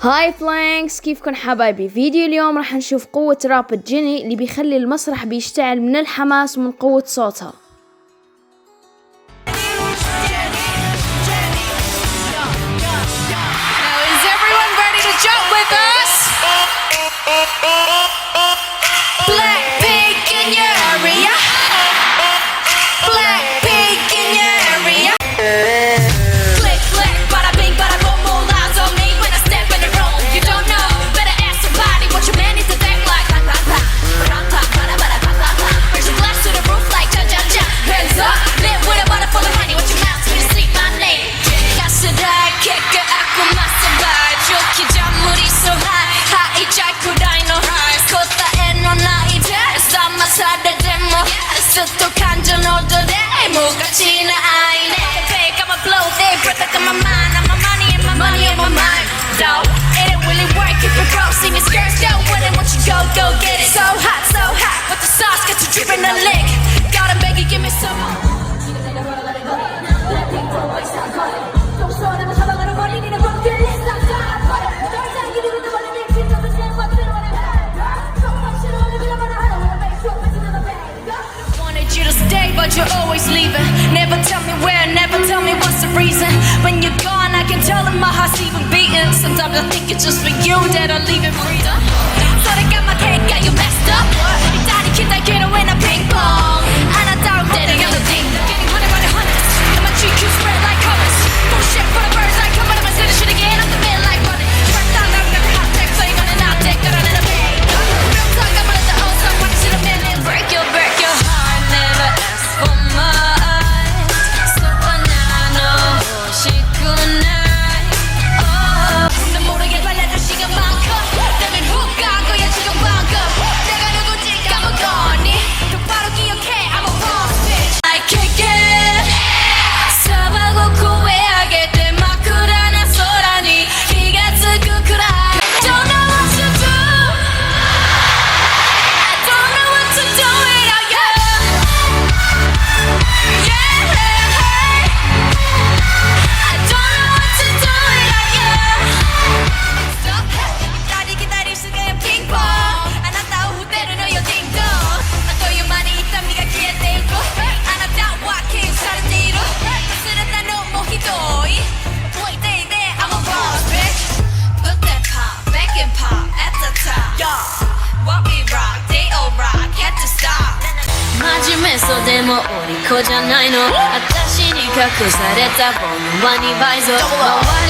هاي بلينكز، كيفكن حبايبي؟ فيديو اليوم راح نشوف قوة رابة جيني اللي بيخلي المسرح بيشتعل من الحماس ومن قوة صوتها. BLACKPINK in your area. BLACKPINK in your area. Click, click, bada bing, bada boom, all eyes on me when I step in the room. You don't know, better ask somebody what your man needs to think like. Blah, blah, blah. Bada, bada, bada, bada, bada, blah. Raise your glass to the roof like ja, ja, ja. Hands up, live with a bottle full of honey. What your mouth to the sleep, my name. 가스다, kick it, aku masa vibe. Yuki jamuri so high, high, jaku dino. Kota eno naide, sama sada demo. Sutto kanjo no dode, mugachi na aine. Fake, I'ma blow, they breath, like I'm a man. I'm a money in my money in my mind. Though, it ain't really work if you're broke. See me skirts, go with it, what you go, go get it. So hot, with the sauce, got you dripping a lick. Gotta beg you, give me some more. But you're always leaving. Never tell me where, never tell me what's the reason. When you're gone, I can tell that my heart's even beating. Sometimes I think it's just for you that I'm leaving freedom. So they got my cake, got you messed up. Daddy kid, I get away in a ping pong. And I doubt that I got a ding. Getting hundred by the hundreds. And my GQ spread like colors. Bullshit for the birds, like come on, I'm gonna say this shit again. I'm the man like running. First time I've got the hot tech, playing on an out deck, got on in a bag. Real talk, I'm gonna let the old song, wanna see the man and break your heart. Never ask for much. So banana, she good night. Oh, 난 모르게 발레는 시간만큼. 나는 훅 간 거야 지금만큼. 내가 누군지 까먹었니? 똑바로 기억해, I'm a boss bitch. I kick it. 사바고 후회하게 돼 마쿠라나 소라니. 기가 뜨고 그래. Don't know what to do. I don't know what to do without you. Yeah, I don't know what to do without you. Stop. 기다리 기다릴 수가 핑퐁. 아나타 후대로 너여 딩동. 또 많이 있던 네가 기회 떼고. 아나타와 킹사를 뒤로. 쓰는 난 너무 히도이. Boy, they, I'm a boss, bitch. Put that pop back and pop at the top. Yeah. What we rock, they all rock, had to stop. 真面目そうでもお利口じゃないの。私に隠されたボンは2倍増。周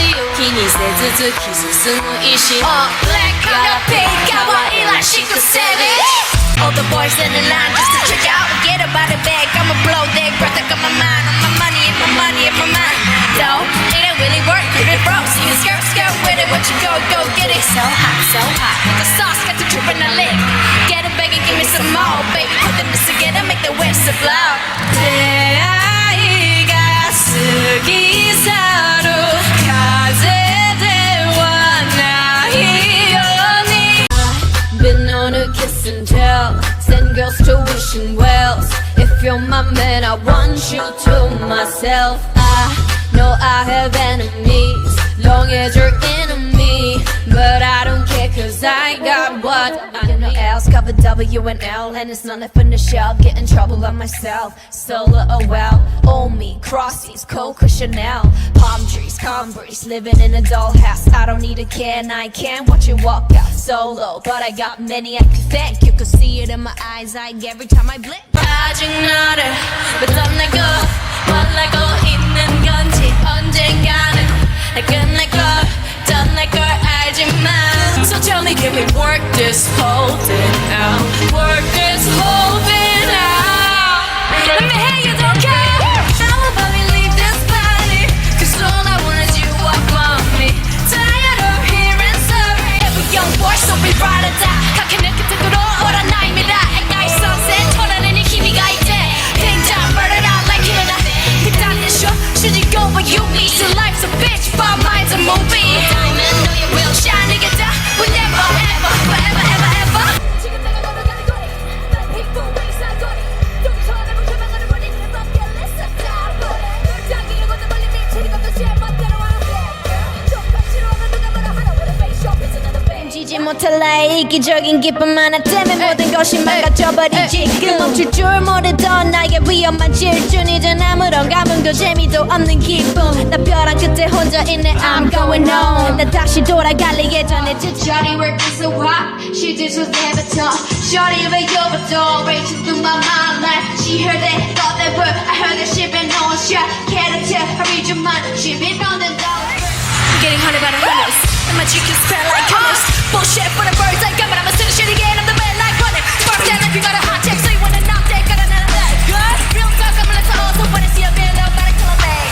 りを気にせず突き進む意志。All black, got a pink, 可愛らしく savage. All the boys in the line just to check out. Get up out of bed, I'ma blow their breath like I'm a man. I'm my money in my money in my mind. Though, it ain't really work if it broke. See you skirt with it, what you go, go get it. So hot, with the sauce, got the drip in the lick. Get it back and give me some more, baby. Put them together, make the waves blow. 出会いが過ぎ去る風ではないように Been on a kiss and tell, send girls to wishing wells. If you're my man, I want you to myself. I know I have enemies, long as you're enemy. But I don't care cause I got what I know else. Cover W and L and it's not left in the shell. Get in trouble by myself, solo oh well. Own me, crossies, Coco Chanel. Palm trees, calm breeze, living in a dollhouse. I don't need a can, I can watch you walk out solo. But I got many I can thank. You can see it in my eyes like every time I blink. 아직 너를 붙잡내고 원하고 있는 건지 언젠가는 날 끝낼 걸 떠날 걸 알지만 So tell me can we work this whole thing out. Work this whole thing out. Let me hear you don't care. How about we leave this body? Cause all I want is you up on me. Tired of hearing sorry. Every young boy so we ride or die. 가게 느끼듯으로 오라 나입니다. Ignite sunset 토라는 이 힘이가 있대. 굉장히 burn it out like hitting a 기다리는 쇼 Should you go where you need to life's a bitch but mine's a movie. Diamond know you will shine together. We'll never ever forever ever ever. 지금 내가 걸어가는 거리 난 빅보 웨이사 거리 좀 서운하고 조망하는 머리 내맘게 listen down 거리 널 당기는 것도 멀리 미치는 것도 제 멋대로 하는 좀 같이 오면 누가 뭐라 하나 with a face show 못할래 이기적인 기쁨 하나 때문에 모든 것이 망가져버리지 그 멈출 줄 모르던 나의 위험한 질주 이젠 아무런 감흥도 재미도 없는 기쁨 나 벼랑 끝에 혼자 있네 I'm going home 나 다시 돌아갈래 예전에 Shawty working so hard, she just was never taught. Shawty way over door, racing through my mind like she heard that, thought that word. I heard that she been on shot. Can't tell, hurry your mind, she been on the dollar. I'm getting haunted by the hunters and my chickens smell like comers. Bullshit for the birds like but I'ma send the shit again. I'm the man like running. Spark that if you got a hot check, so you wanna knock that, got another leg. Good, real talk, I'm gonna tell also when I see a man love, gotta kill a man.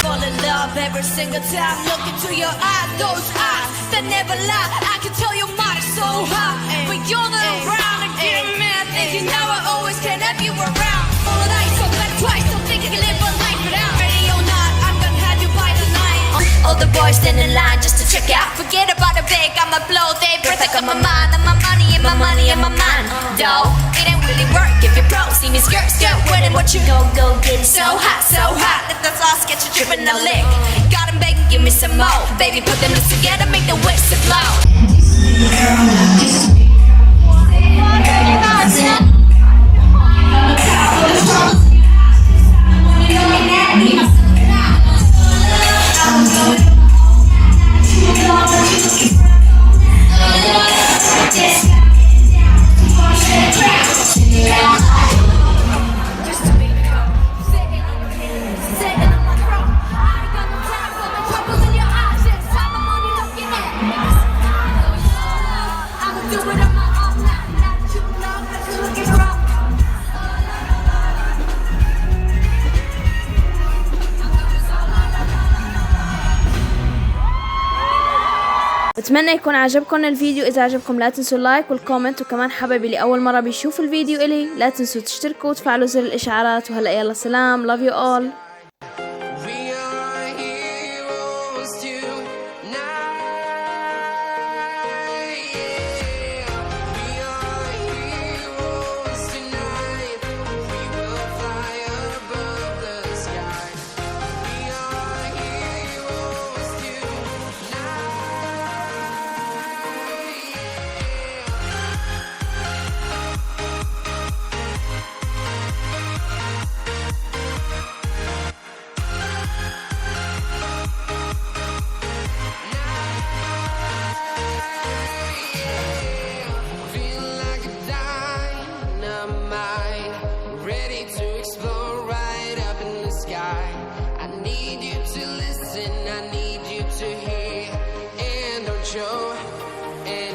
Fall in love every single time. Look into your eyes, those eyes that never lie. I can tell your mind is so hot, but you're not around and get mad. Thinking now I always can have you around. All the night, so glad twice, don't think you can live a life without. Ready or not, I'm gonna have you by the night. All the boys stand in line just to check out. Forget about the big, I'ma blow they breath like on my mind. And my money and my money and my mind. Though it ain't really work if you're broke. See me skirt, skirt, winning what you go get it. So hot, let the sauce get you dripping a lick. Got 'em begging, give me some more. Baby, put them lips together, make the whiskey flow. بتمنى يكون عجبكم الفيديو. إذا عجبكم لا تنسوا اللايك والكومنت، وكمان حبايبي اللي أول مرة بيشوف الفيديو إلي لا تنسوا تشتركوا وتفعلوا زر الإشعارات. وهلأ يلا سلام، love you all. I need you to hear and don't show. And